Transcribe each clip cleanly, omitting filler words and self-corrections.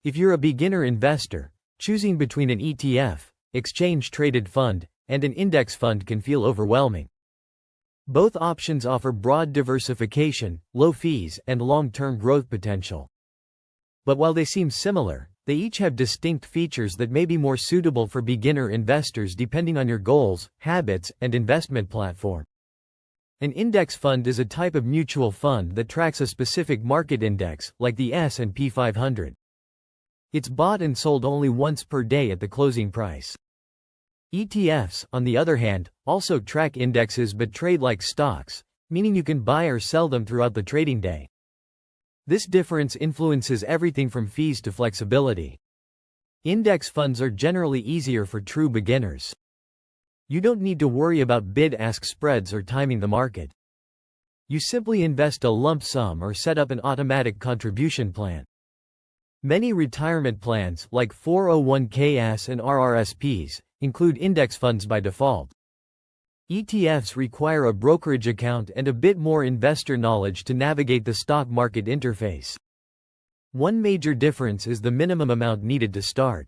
If you're a beginner investor, choosing between an ETF, exchange-traded fund, and an index fund can feel overwhelming. Both options offer broad diversification, low fees, and long-term growth potential. But while they seem similar, they each have distinct features that may be more suitable for beginner investors depending on your goals, habits, and investment platform. An index fund is a type of mutual fund that tracks a specific market index, like the S&P 500. It's bought and sold only once per day at the closing price. ETFs, on the other hand, also track indexes but trade like stocks, meaning you can buy or sell them throughout the trading day. This difference influences everything from fees to flexibility. Index funds are generally easier for true beginners. You don't need to worry about bid-ask spreads or timing the market. You simply invest a lump sum or set up an automatic contribution plan. Many retirement plans, like 401ks and RRSPs, include index funds by default. ETFs require a brokerage account and a bit more investor knowledge to navigate the stock market interface. One major difference is the minimum amount needed to start.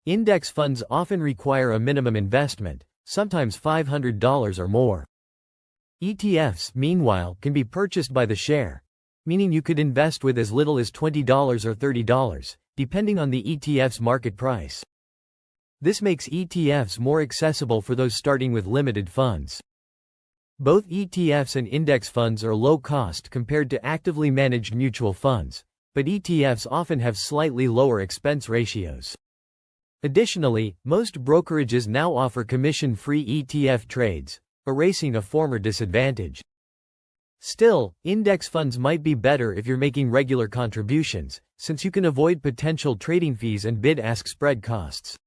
Index funds often require a minimum investment, sometimes $500 or more. ETFs, meanwhile, can be purchased by the share, meaning you could invest with as little as $20 or $30, depending on the ETF's market price. This makes ETFs more accessible for those starting with limited funds. Both ETFs and index funds are low cost compared to actively managed mutual funds, but ETFs often have slightly lower expense ratios. Additionally, most brokerages now offer commission-free ETF trades, erasing a former disadvantage. Still, index funds might be better if you're making regular contributions, since you can avoid potential trading fees and bid-ask spread costs.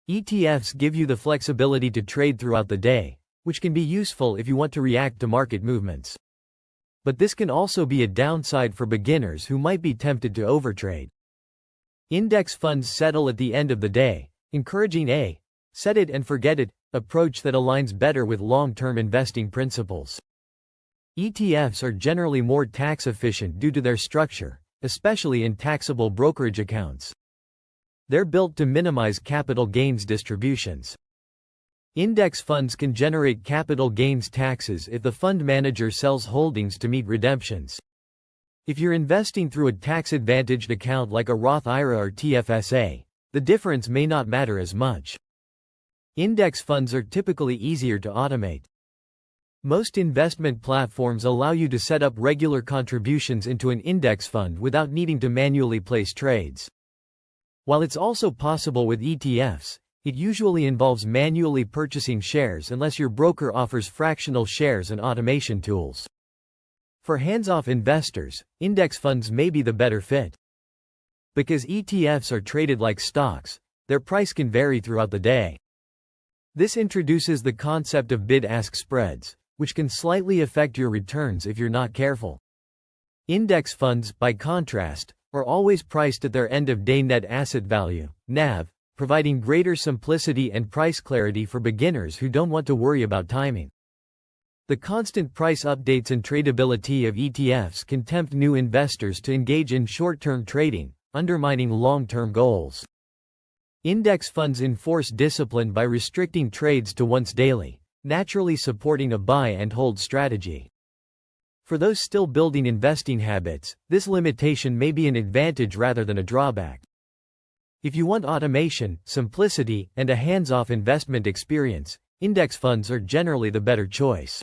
ETFs give you the flexibility to trade throughout the day, which can be useful if you want to react to market movements. But this can also be a downside for beginners who might be tempted to overtrade. Index funds settle at the end of the day, encouraging a set it and forget it approach that aligns better with long-term investing principles. ETFs are generally more tax efficient due to their structure, especially in taxable brokerage accounts. They're built to minimize capital gains distributions. Index funds can generate capital gains taxes if the fund manager sells holdings to meet redemptions. If you're investing through a tax-advantaged account like a Roth IRA or TFSA, the difference may not matter as much. Index funds are typically easier to automate. Most investment platforms allow you to set up regular contributions into an index fund without needing to manually place trades. While it's also possible with ETFs, it usually involves manually purchasing shares unless your broker offers fractional shares and automation tools. For hands-off investors, index funds may be the better fit. Because ETFs are traded like stocks, their price can vary throughout the day. This introduces the concept of bid-ask spreads, which can slightly affect your returns if you're not careful. Index funds, by contrast, are always priced at their end-of-day net asset value, NAV, providing greater simplicity and price clarity for beginners who don't want to worry about timing. The constant price updates and tradability of ETFs can tempt new investors to engage in short-term trading, undermining long-term goals. Index funds enforce discipline by restricting trades to once daily, naturally supporting a buy-and-hold strategy. For those still building investing habits, this limitation may be an advantage rather than a drawback. If you want automation, simplicity, and a hands-off investment experience, index funds are generally the better choice.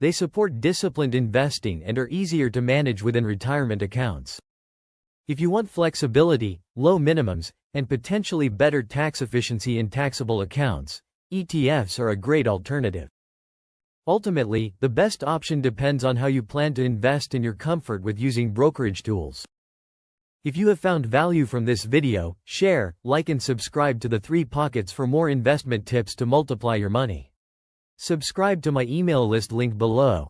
They support disciplined investing and are easier to manage within retirement accounts. If you want flexibility, low minimums, and potentially better tax efficiency in taxable accounts, ETFs are a great alternative. Ultimately, the best option depends on how you plan to invest and your comfort with using brokerage tools. If you have found value from this video, share, like and subscribe to the 3 Pockets for more investment tips to multiply your money. Subscribe to my email list link below.